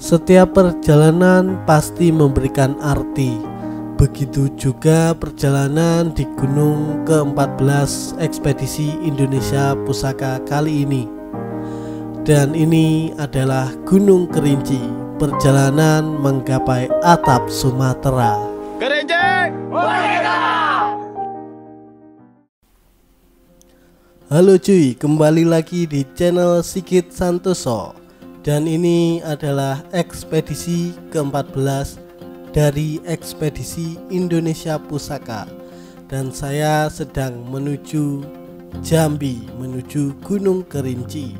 Setiap perjalanan pasti memberikan arti. Begitu juga perjalanan di Gunung ke-14 ekspedisi Indonesia Pusaka kali ini. Dan ini adalah Gunung Kerinci, perjalanan menggapai atap Sumatera. Kerinci Merdeka! Halo cuy, kembali lagi di channel Sigit Santoso. Dan ini adalah ekspedisi ke-14 dari ekspedisi Indonesia Pusaka. Dan saya sedang menuju Jambi, menuju Gunung Kerinci.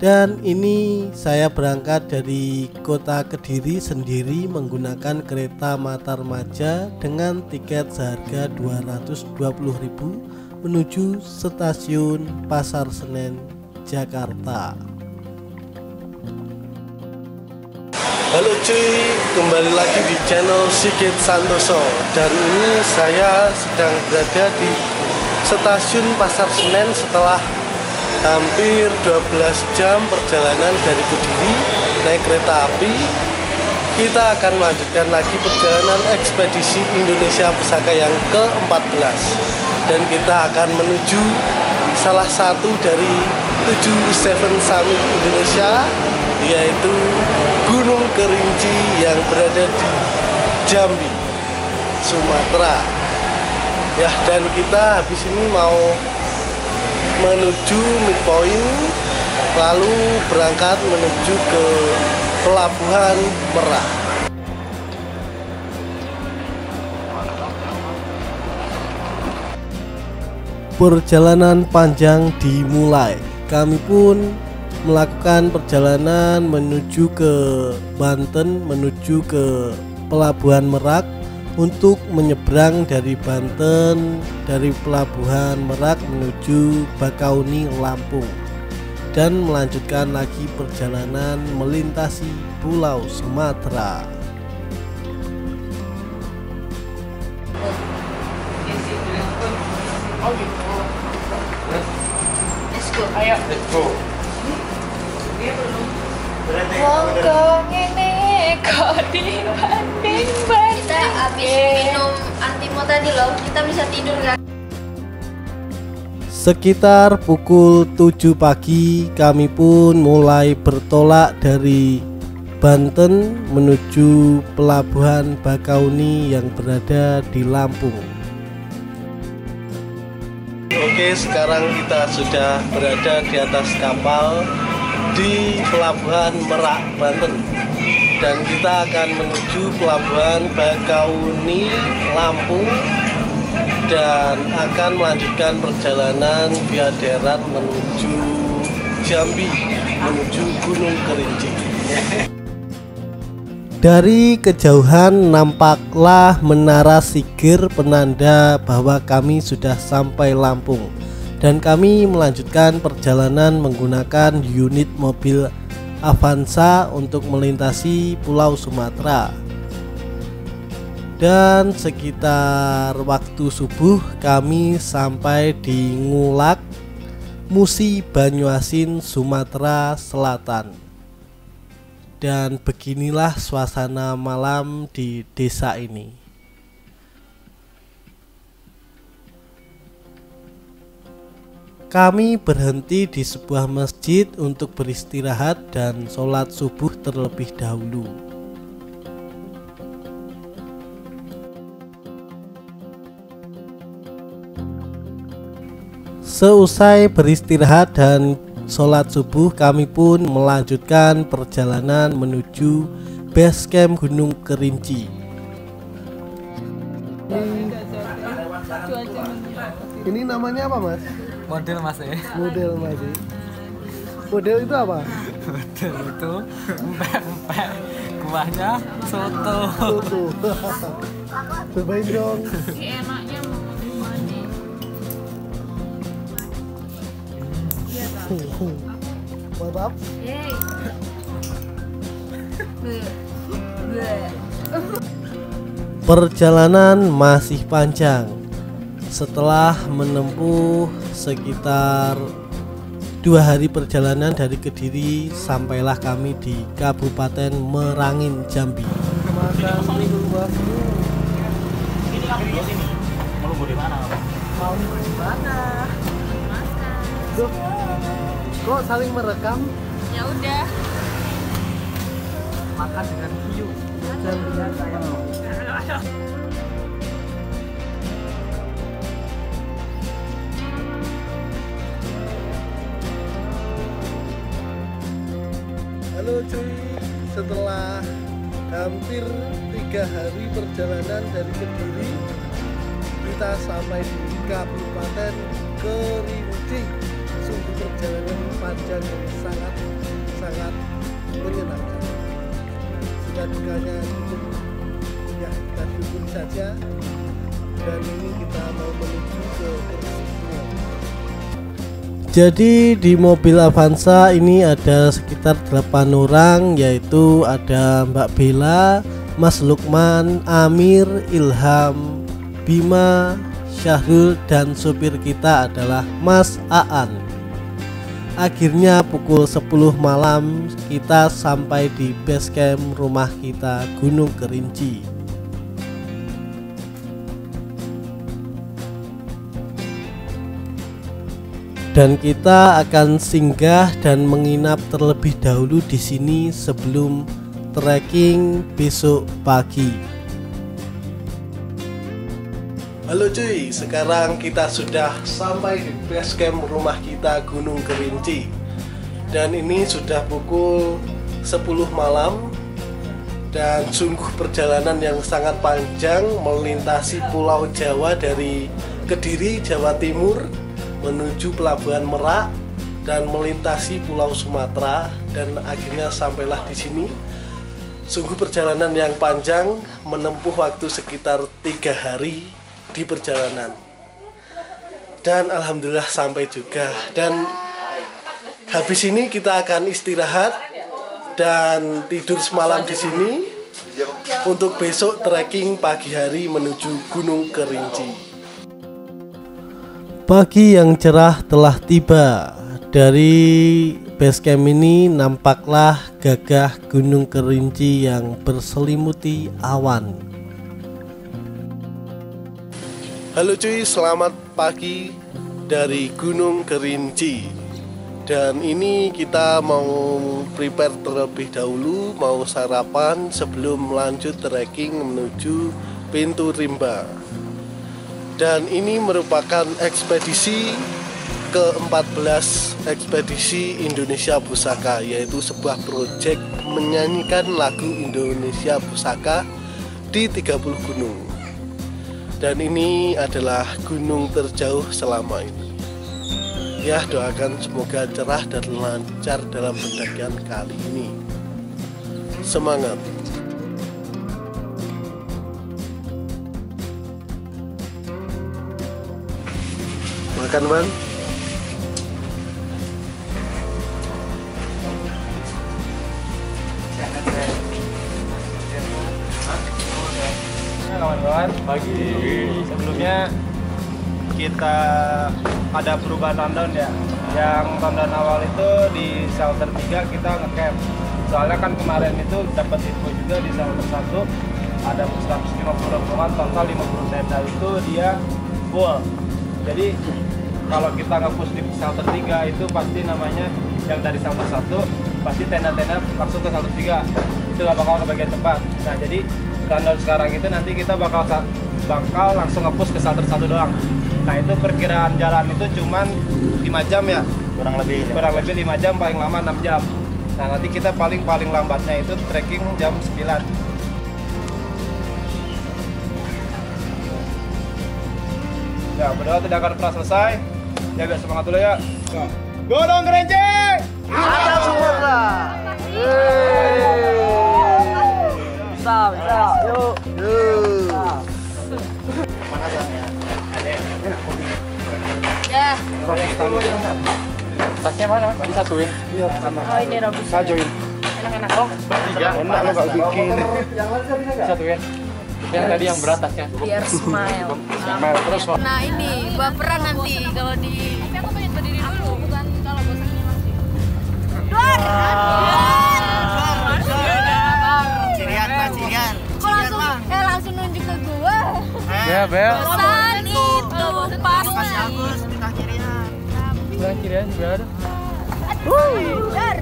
Dan ini saya berangkat dari kota Kediri sendiri menggunakan kereta Matarmaja dengan tiket seharga 220.000 menuju stasiun Pasar Senen, Jakarta. Halo cuy, kembali lagi di channel Sigit Santoso. Dan ini saya sedang berada di stasiun Pasar Senen setelah hampir 12 jam perjalanan dari Kediri naik kereta api. Kita akan melanjutkan lagi perjalanan ekspedisi Indonesia Pusaka yang ke-14. Dan kita akan menuju salah satu dari 7 Seven Summit Indonesia, yaitu Gunung Kerinci yang berada di Jambi, Sumatera. Ya, dan kita habis ini mau menuju midpoint, lalu berangkat menuju ke Pelabuhan Merak. Perjalanan panjang dimulai. Kami pun melakukan perjalanan menuju ke Banten, menuju ke Pelabuhan Merak untuk menyeberang dari Banten, dari Pelabuhan Merak menuju Bakauni, Lampung, dan melanjutkan lagi perjalanan melintasi Pulau Sumatera. Ayo, let's go. Hongkong ini kok dibanding Kita habis minum antimo tadi loh, kita bisa tidur kan? Sekitar pukul 7 pagi kami pun mulai bertolak dari Banten menuju Pelabuhan Bakauni yang berada di Lampung. Oke, sekarang kita sudah berada di atas kapal di Pelabuhan Merak, Banten, dan kita akan menuju Pelabuhan Bakauni, Lampung, dan akan melanjutkan perjalanan via darat menuju Jambi, menuju Gunung Kerinci. Dari kejauhan nampaklah menara Sigir, penanda bahwa kami sudah sampai Lampung. Dan kami melanjutkan perjalanan menggunakan unit mobil Avanza untuk melintasi Pulau Sumatera. Dan sekitar waktu subuh kami sampai di Ngulak, Musi, Banyuasin, Sumatera Selatan. Dan beginilah suasana malam di desa ini. Kami berhenti di sebuah masjid untuk beristirahat dan sholat subuh terlebih dahulu. Seusai beristirahat dan sholat subuh, kami pun melanjutkan perjalanan menuju base camp Gunung Kerinci. Ini namanya apa, Mas? Model mas ya. Model, Mas. Model itu apa? Model itu empek-empek, kuahnya soto. Soto. Cobain dong. enaknya mandi. Mantap. Perjalanan masih panjang. Setelah menempuh sekitar 2 hari perjalanan dari Kediri, sampailah kami di Kabupaten Merangin, Jambi. Kok saling merekam? Ya udah. Makan dengan hiu. Halo cuy, setelah hampir 3 hari perjalanan dari Kediri, kita sampai di Kabupaten Kerinci. Sungguh perjalanan panjang yang sangat menyenangkan. Sudah dukanya cukup, ya kita dukung saja. Dan ini kita mau menuju ke Persisnya. Jadi di mobil Avanza ini ada sekitar 8 orang, yaitu ada Mbak Bella, Mas Lukman, Amir, Ilham, Bima, Syahrul, dan supir kita adalah Mas Aan. Akhirnya pukul 10 malam kita sampai di base camp rumah kita Gunung Kerinci. Dan kita akan singgah dan menginap terlebih dahulu di sini sebelum trekking besok pagi. Halo cuy, sekarang kita sudah sampai di base camp rumah kita Gunung Kerinci. Dan ini sudah pukul 10 malam. Dan sungguh perjalanan yang sangat panjang melintasi Pulau Jawa dari Kediri, Jawa Timur menuju Pelabuhan Merak dan melintasi Pulau Sumatera, dan akhirnya sampailah di sini. Sungguh perjalanan yang panjang, menempuh waktu sekitar 3 hari di perjalanan. Dan alhamdulillah sampai juga. Dan habis ini kita akan istirahat dan tidur semalam di sini untuk besok trekking pagi hari menuju Gunung Kerinci. Pagi yang cerah telah tiba. Dari base camp ini nampaklah gagah Gunung Kerinci yang berselimuti awan. Halo cuy, selamat pagi dari Gunung Kerinci. Dan ini kita mau prepare terlebih dahulu, mau sarapan sebelum lanjut trekking menuju Pintu Rimba. Dan ini merupakan ekspedisi ke-14 ekspedisi Indonesia Pusaka, yaitu sebuah proyek menyanyikan lagu Indonesia Pusaka di 30 gunung. Dan ini adalah gunung terjauh selama ini. Ya, doakan semoga cerah dan lancar dalam pendakian kali ini. Semangat. Makan bang. Kawan-kawan, pagi sebelumnya kita ada perubahan rundown ya. Yang rundown awal itu di shelter 3 kita ngecamp. Soalnya kan kemarin itu dapat info juga di shelter 1 ada 150 rombongan, total 50 tenda itu dia full. Jadi kalau kita nge-push di shelter 3 itu pasti namanya yang dari shelter 1 pasti tenda-tenda langsung ke shelter 3. Itu gak bakal ke bagian tempat. Nah jadi rundown sekarang itu nanti kita bakal langsung nge-push ke shelter 1 doang. Nah itu perkiraan jalan itu cuman 5 jam ya, kurang lebih 5 jam, paling lama 6 jam. Nah nanti kita paling lambatnya itu trekking jam 9. Ya, berdoa tidak akan pernah selesai. Jaga semangat dulu ya. Gunung Kerinci! Ada Sumatera. Bisa. Yuk. Ya. Tasnya mana? Disatuin? Iya, sama. Oh ini Robi. Sajoin. Enak-enak. Oh, 3. Enak lo gak bikin. Disatuin. Yang tadi yang berat tasnya. Biar smile. Terus Nah ini baperan nanti kalau di. Tapi aku pengen berdiri dulu, bukan kalau bosan. Langsung nunjuk ke gua. Ya, Bel. Pesan itu pasti. Sebelah kirian juga ada. Dar.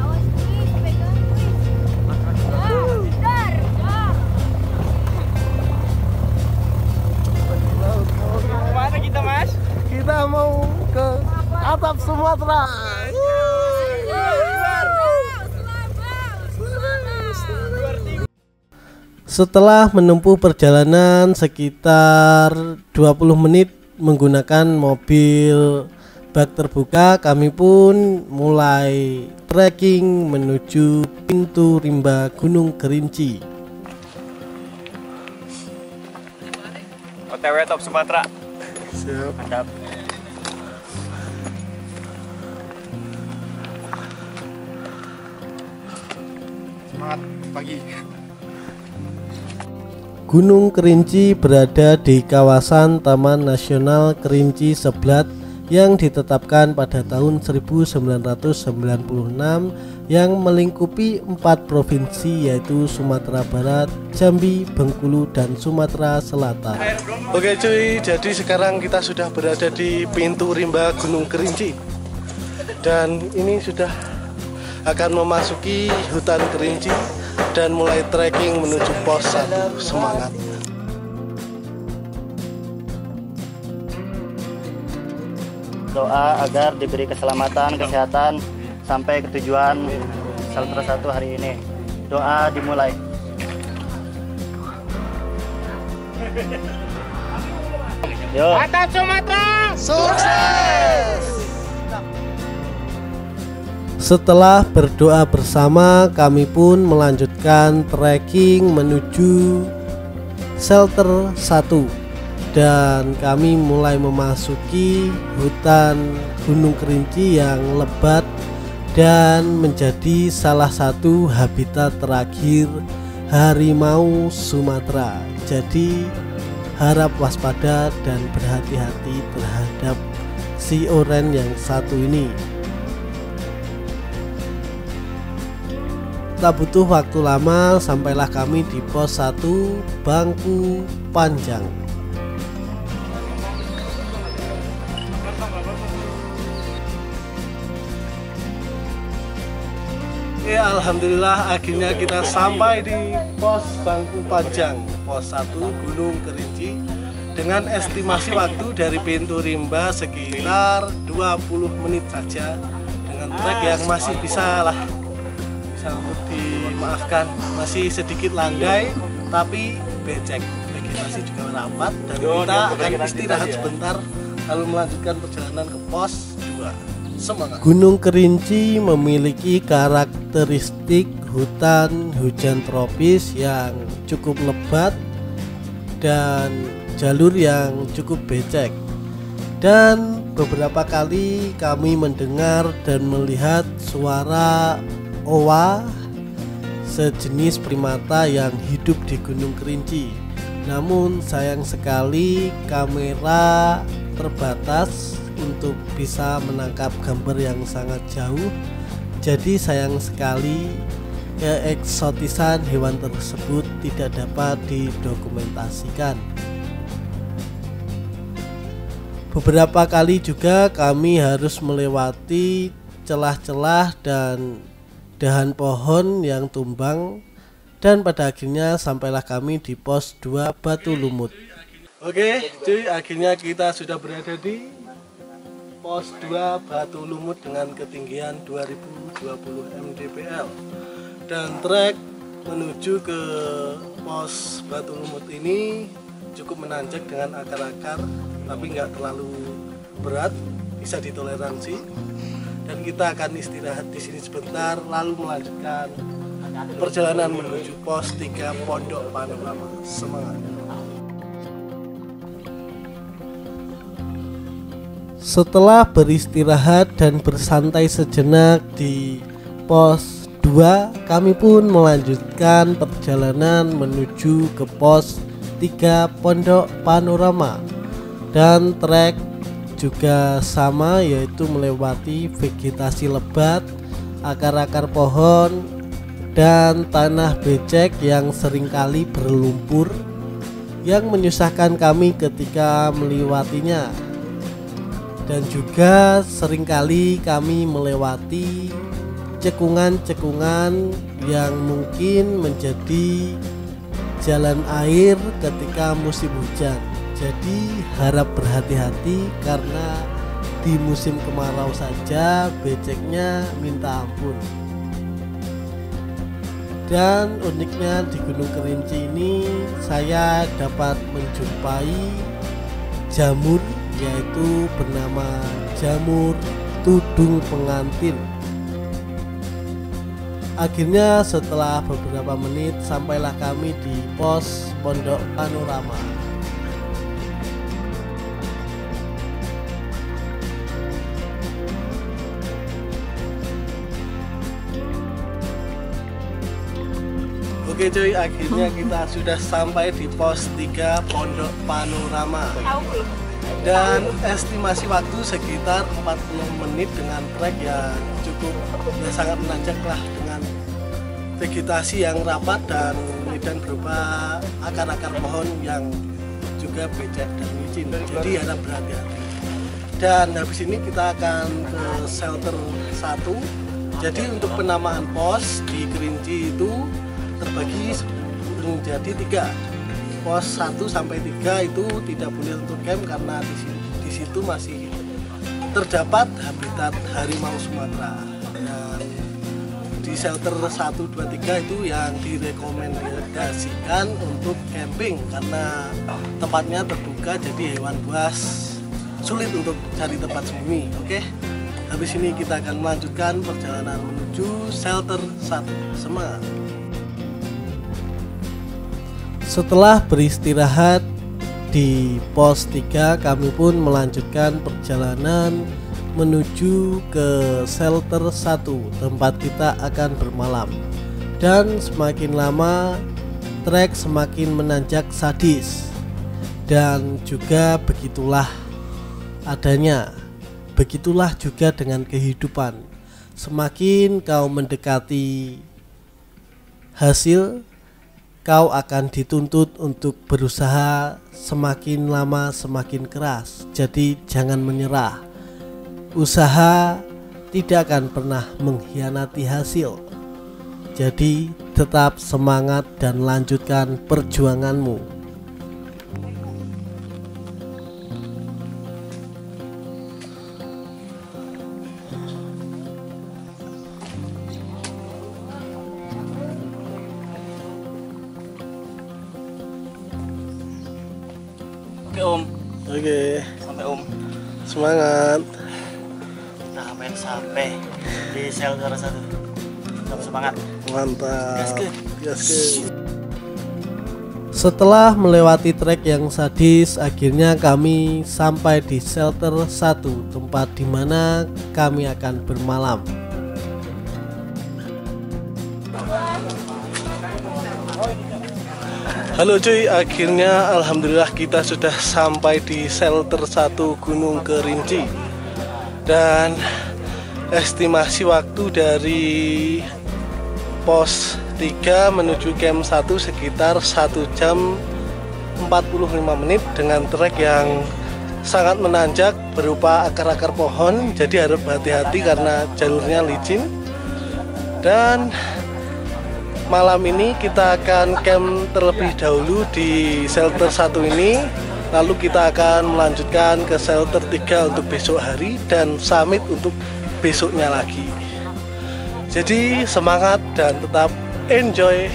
Awas please, pegang please. Dar. Kemana kita, Mas? Kita mau ke atap Sumatera. Setelah menempuh perjalanan sekitar 20 menit menggunakan mobil bak terbuka, kami pun mulai trekking menuju pintu rimba Gunung Kerinci. OTW Top Sumatera. Siap. Mantap. Semangat pagi. Gunung Kerinci berada di kawasan Taman Nasional Kerinci Seblat yang ditetapkan pada tahun 1996 yang melingkupi 4 provinsi yaitu Sumatera Barat, Jambi, Bengkulu, dan Sumatera Selatan. Oke cuy, jadi sekarang kita sudah berada di pintu rimba Gunung Kerinci dan ini sudah akan memasuki hutan Kerinci dan mulai trekking menuju pos 1. Semangat. Doa agar diberi keselamatan, kesehatan sampai ke tujuan shelter 1 hari ini. Doa dimulai. Yo. Atap Sumatera. Setelah berdoa bersama, kami pun melanjutkan trekking menuju shelter 1 dan kami mulai memasuki hutan Gunung Kerinci yang lebat dan menjadi salah satu habitat terakhir harimau Sumatera. Jadi harap waspada dan berhati-hati terhadap si oren yang satu ini. Tak butuh waktu lama, sampailah kami di pos 1 Bangku Panjang. Ya, alhamdulillah akhirnya kita sampai di pos Bangku Panjang, pos 1 Gunung Kerinci, dengan estimasi waktu dari pintu rimba sekitar 20 menit saja, dengan trek yang masih bisa untuk dimaafkan, masih sedikit landai tapi becek, vegetasi juga rapat, dan kita akan istirahat sebentar lalu melanjutkan perjalanan ke pos 2. Semangat. Gunung Kerinci memiliki karakteristik hutan hujan tropis yang cukup lebat dan jalur yang cukup becek, dan beberapa kali kami mendengar dan melihat suara owa, sejenis primata yang hidup di Gunung Kerinci. Namun sayang sekali kamera terbatas untuk bisa menangkap gambar yang sangat jauh. Jadi sayang sekali keeksotisan hewan tersebut tidak dapat didokumentasikan. Beberapa kali juga kami harus melewati celah-celah dan dahan pohon yang tumbang, dan pada akhirnya sampailah kami di pos 2 Batu Lumut. Oke cuy, akhirnya kita sudah berada di pos 2 Batu Lumut dengan ketinggian 2020 mdpl, dan trek menuju ke pos Batu Lumut ini cukup menanjak dengan akar-akar, tapi nggak terlalu berat, bisa ditoleransi. Dan kita akan istirahat di sini sebentar lalu melanjutkan perjalanan menuju pos 3 Pondok Panorama. Semangat. Setelah beristirahat dan bersantai sejenak di pos 2, kami pun melanjutkan perjalanan perjalanan menuju ke pos 3 Pondok Panorama, dan trek juga sama, yaitu melewati vegetasi lebat, akar-akar pohon, dan tanah becek yang seringkali berlumpur yang menyusahkan kami ketika melewatinya. Dan juga seringkali kami melewati cekungan-cekungan yang mungkin menjadi jalan air ketika musim hujan. Jadi harap berhati-hati karena di musim kemarau saja beceknya minta ampun. Dan uniknya di Gunung Kerinci ini saya dapat menjumpai jamur, yaitu bernama jamur tudung pengantin. Akhirnya setelah beberapa menit sampailah kami di pos Pondok Panorama. Oke cuy, akhirnya kita sudah sampai di pos 3 Pondok Panorama. Dan estimasi waktu sekitar 40 menit dengan trek yang cukup sangat menanjak lah, dengan vegetasi yang rapat dan medan berupa akar-akar pohon yang juga becek dan licin. Jadi harap berhati-hati. Dan habis ini kita akan ke shelter 1. Jadi untuk penamaan pos di Kerinci itu terbagi menjadi 3. Pos 1 sampai 3 itu tidak boleh untuk camp karena di situ masih terdapat habitat harimau Sumatera. Dan di shelter 1, 2, 3 itu yang direkomendasikan untuk camping karena tempatnya terbuka, jadi hewan buas sulit untuk cari tempat sembunyi. Oke, habis ini kita akan melanjutkan perjalanan menuju shelter 1. Semangat! Setelah beristirahat di pos 3, kami pun melanjutkan perjalanan menuju ke shelter 1, tempat kita akan bermalam. Dan semakin lama trek semakin menanjak sadis. Dan juga begitulah adanya. Begitulah juga dengan kehidupan. Semakin kau mendekati hasil, kau akan dituntut untuk berusaha semakin lama semakin keras. Jadi jangan menyerah. Usaha tidak akan pernah mengkhianati hasil. Jadi tetap semangat dan lanjutkan perjuanganmu. Oke Om. Oke, Sampai Om. semangat. Nah, sampai di shelter 1. Tetap semangat. Mantap. Gaskeun. Gaskeun. Setelah melewati trek yang sadis, akhirnya kami sampai di shelter 1, tempat di mana kami akan bermalam. Halo cuy, akhirnya alhamdulillah kita sudah sampai di shelter 1 Gunung Kerinci. Dan estimasi waktu dari pos 3 menuju camp 1 sekitar 1 jam 45 menit dengan trek yang sangat menanjak berupa akar-akar pohon. Jadi harap hati-hati karena jalurnya licin. Dan malam ini kita akan camp terlebih dahulu di shelter 1 ini. Lalu kita akan melanjutkan ke shelter 3 untuk besok hari dan summit untuk besoknya lagi. Jadi semangat dan tetap enjoy.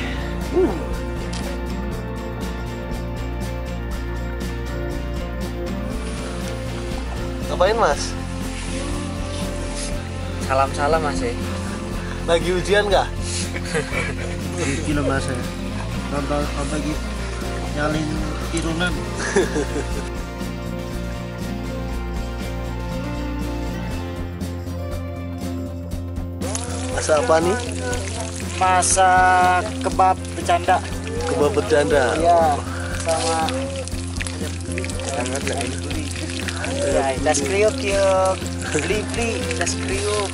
Ngapain Mas? Salam-salam Mas ya. Lagi ujian nggak? Gila Mas ya. Contoh gitu. Nyalin tirunan. Masa apa nih? masak kebab bercanda. Kebab bercanda. Iya, sama ya, das kriuk yuk. Beli, das kriuk.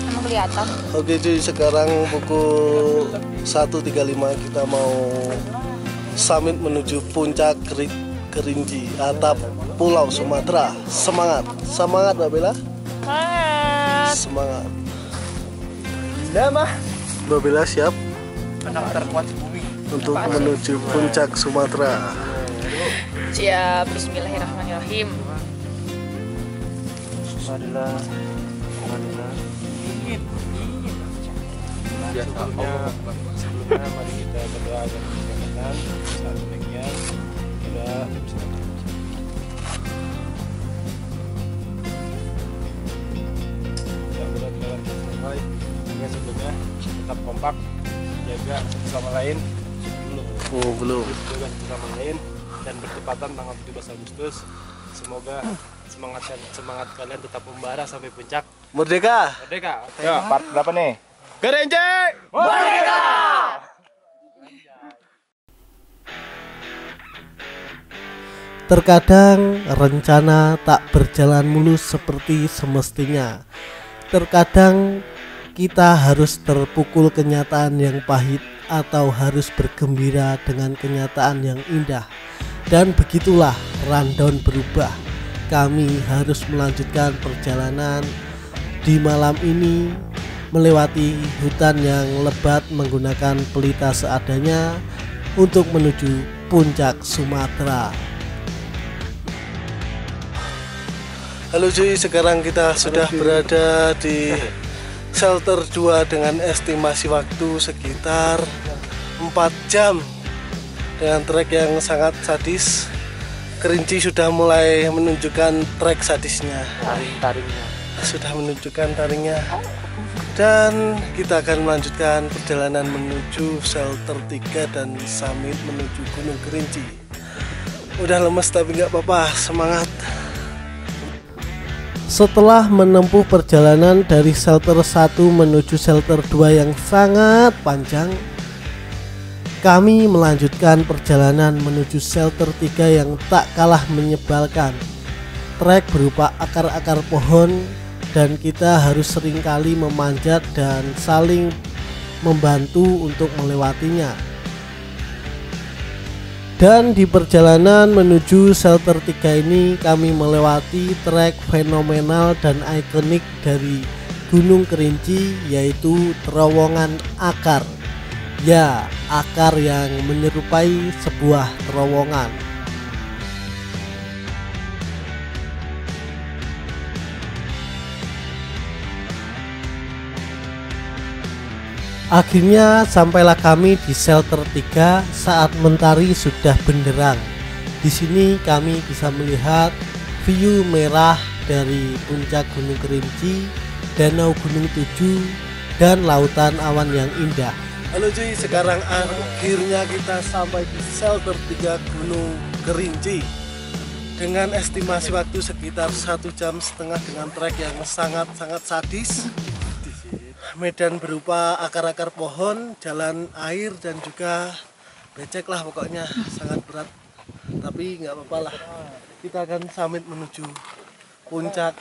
Emang kelihatan. Oke cuy, sekarang pukul 1.35 kita mau summit menuju puncak Kerinci, atap Pulau Sumatera. Semangat, semangat Mbak Bella. Semangat. Mbak Bella siap Anak terkuat di bumi. untuk menuju puncak Sumatera. Siap, bismillahirrahmanirrahim. Sebelumnya mari kita berdoa agar kesehatan saat demikian kita mudah-mudahan jalan tercapai. Sebelumnya tetap kompak, jaga satu sama lain Belum. jaga satu sama lain dan bertepatan tanggal 17 Agustus. Semoga semangat kalian tetap membara sampai puncak. Merdeka. Merdeka. Ya, part berapa nih? Kerinci. Terkadang rencana tak berjalan mulus seperti semestinya. Terkadang kita harus terpukul kenyataan yang pahit atau harus bergembira dengan kenyataan yang indah. Dan begitulah rundown berubah. Kami harus melanjutkan perjalanan di malam ini melewati hutan yang lebat menggunakan pelita seadanya untuk menuju puncak Sumatera. Halo cuy, sekarang kita sudah berada di shelter 2 dengan estimasi waktu sekitar 4 jam dengan trek yang sangat sadis. Kerinci sudah mulai menunjukkan trek sadisnya. Taringnya. Sudah menunjukkan taringnya. Dan kita akan melanjutkan perjalanan menuju shelter 3 dan summit menuju Gunung Kerinci. Udah lemes tapi nggak apa-apa, semangat. Setelah menempuh perjalanan dari shelter 1 menuju shelter 2 yang sangat panjang, kami melanjutkan perjalanan menuju shelter 3 yang tak kalah menyebalkan. Trek berupa akar-akar pohon dan kita harus seringkali memanjat dan saling membantu untuk melewatinya. Dan di perjalanan menuju shelter 3 ini kami melewati trek fenomenal dan ikonik dari Gunung Kerinci, yaitu terowongan akar. Ya, akar yang menyerupai sebuah terowongan. Akhirnya sampailah kami di shelter 3 saat mentari sudah benderang. Di sini kami bisa melihat view merah dari puncak Gunung Kerinci, Danau Gunung Tujuh, dan lautan awan yang indah. Halo cuy, sekarang akhirnya kita sampai di shelter 3 Gunung Kerinci dengan estimasi waktu sekitar 1,5 jam dengan trek yang sangat-sangat sadis. Medan berupa akar-akar pohon, jalan air, dan juga becek lah, pokoknya sangat berat. Tapi nggak apa-apa lah, kita akan summit menuju puncak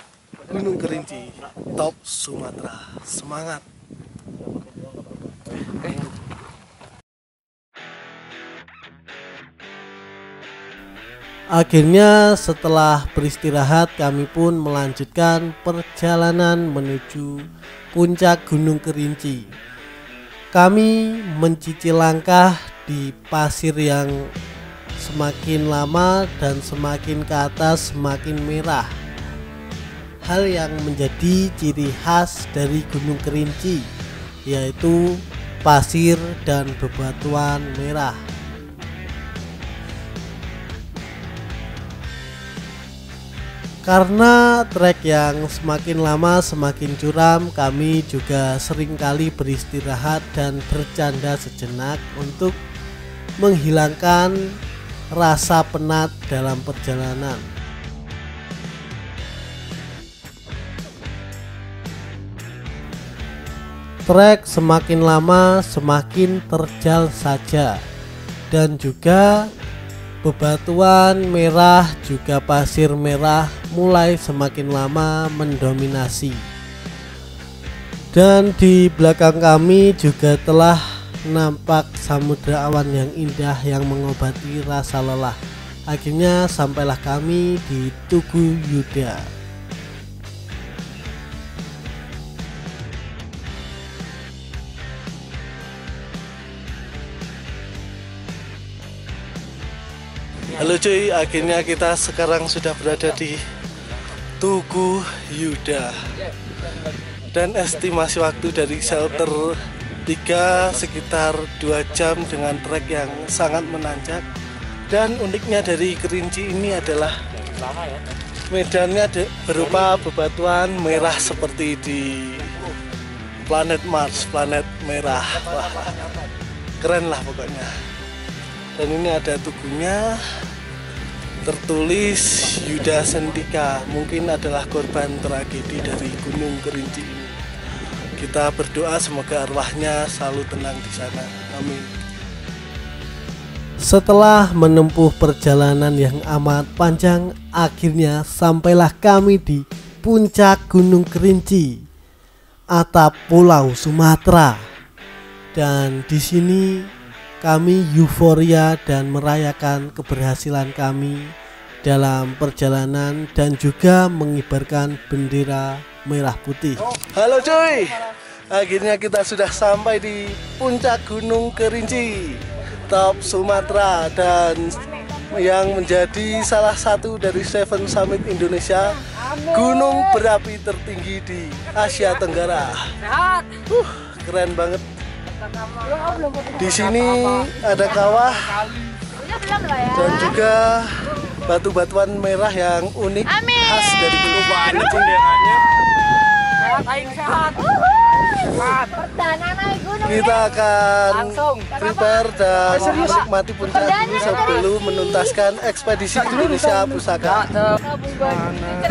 Gunung Kerinci, top Sumatera. Semangat. Akhirnya setelah beristirahat kami pun melanjutkan perjalanan menuju puncak Gunung Kerinci. Kami mencicil langkah di pasir yang semakin lama dan semakin ke atas semakin merah. Hal yang menjadi ciri khas dari Gunung Kerinci yaitu pasir dan bebatuan merah. Karena trek yang semakin lama semakin curam, kami juga seringkali beristirahat dan bercanda sejenak untuk menghilangkan rasa penat dalam perjalanan. trek semakin lama semakin terjal saja, dan juga bebatuan merah juga pasir merah mulai semakin lama mendominasi. Dan di belakang kami juga telah nampak samudra awan yang indah yang mengobati rasa lelah. Akhirnya sampailah kami di Tugu Yuda. Halo cuy, akhirnya kita sekarang sudah berada di Tugu Yuda. Dan estimasi waktu dari shelter 3 sekitar 2 jam dengan trek yang sangat menanjak. Dan uniknya dari Kerinci ini adalah medannya berupa bebatuan merah seperti di planet Mars, planet merah. Wah, keren lah pokoknya. Dan ini ada tugunya, tertulis Yuda Sendika, mungkin adalah korban tragedi dari Gunung Kerinci ini. Kita berdoa semoga arwahnya selalu tenang di sana. Amin. Setelah menempuh perjalanan yang amat panjang, akhirnya sampailah kami di puncak Gunung Kerinci, atap Pulau Sumatera. Dan di sini kami euforia dan merayakan keberhasilan kami dalam perjalanan dan juga mengibarkan bendera merah putih. Halo cuy, akhirnya kita sudah sampai di puncak Gunung Kerinci, top Sumatera, dan yang menjadi salah satu dari 7 Summit Indonesia, gunung berapi tertinggi di Asia Tenggara. Keren banget. Di sini ada kawah dan juga batu-batuan merah yang unik khas dari Gunung Kerinci. Kita akan prepare dan menikmati puncak ini sebelum menuntaskan ekspedisi Indonesia Pusaka.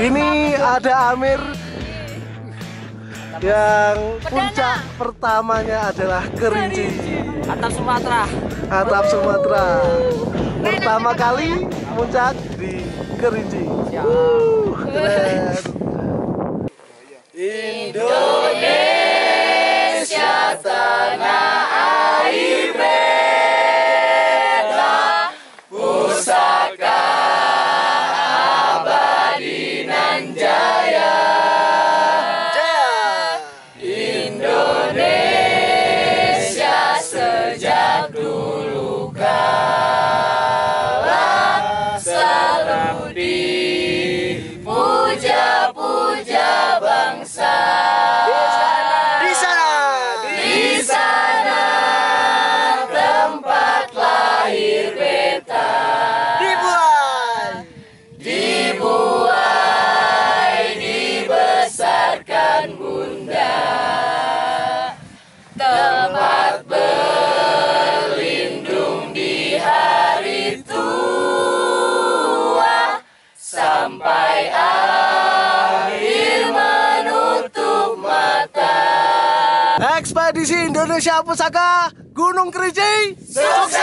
Ini ada Amir yang puncak pertamanya adalah Kerinci, Atap Sumatera. atap Sumatera. Pertama kali puncak di Kerinci. Keren. Indonesia tanah air beta, pusaka abadi nan jaya. Indonesia sejak dulu kala selalu dipuja-puja bangsa. Di sana tempat lahir beta, dibuai dibesarkan bunda. Tempat berlindung di hari tua sampai akhir menutup mata. Ekspedisi Indonesia Pusaka Gunung Kerinci sukses!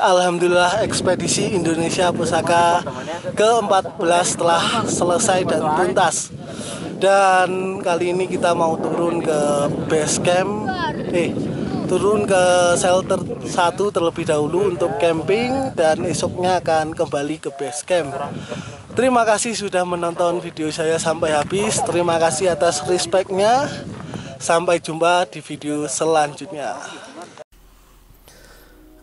Alhamdulillah, ekspedisi Indonesia Pusaka ke-14 telah selesai dan tuntas. Dan kali ini kita mau turun ke base camp, turun ke shelter 1 terlebih dahulu untuk camping, dan esoknya akan kembali ke base camp. Terima kasih sudah menonton video saya sampai habis. Terima kasih atas respectnya. Sampai jumpa di video selanjutnya.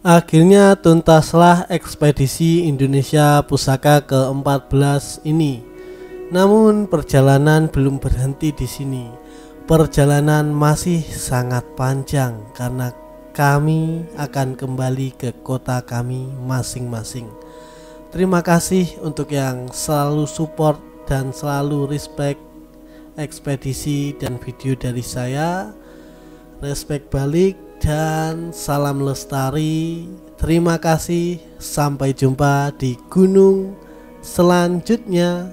Akhirnya tuntaslah ekspedisi Indonesia Pusaka ke-14 ini. Namun perjalanan belum berhenti di sini. Perjalanan masih sangat panjang karena kami akan kembali ke kota kami masing-masing. Terima kasih untuk yang selalu support dan selalu respect ekspedisi dan video dari saya. Respect balik dan salam lestari. Terima kasih, sampai jumpa di gunung selanjutnya.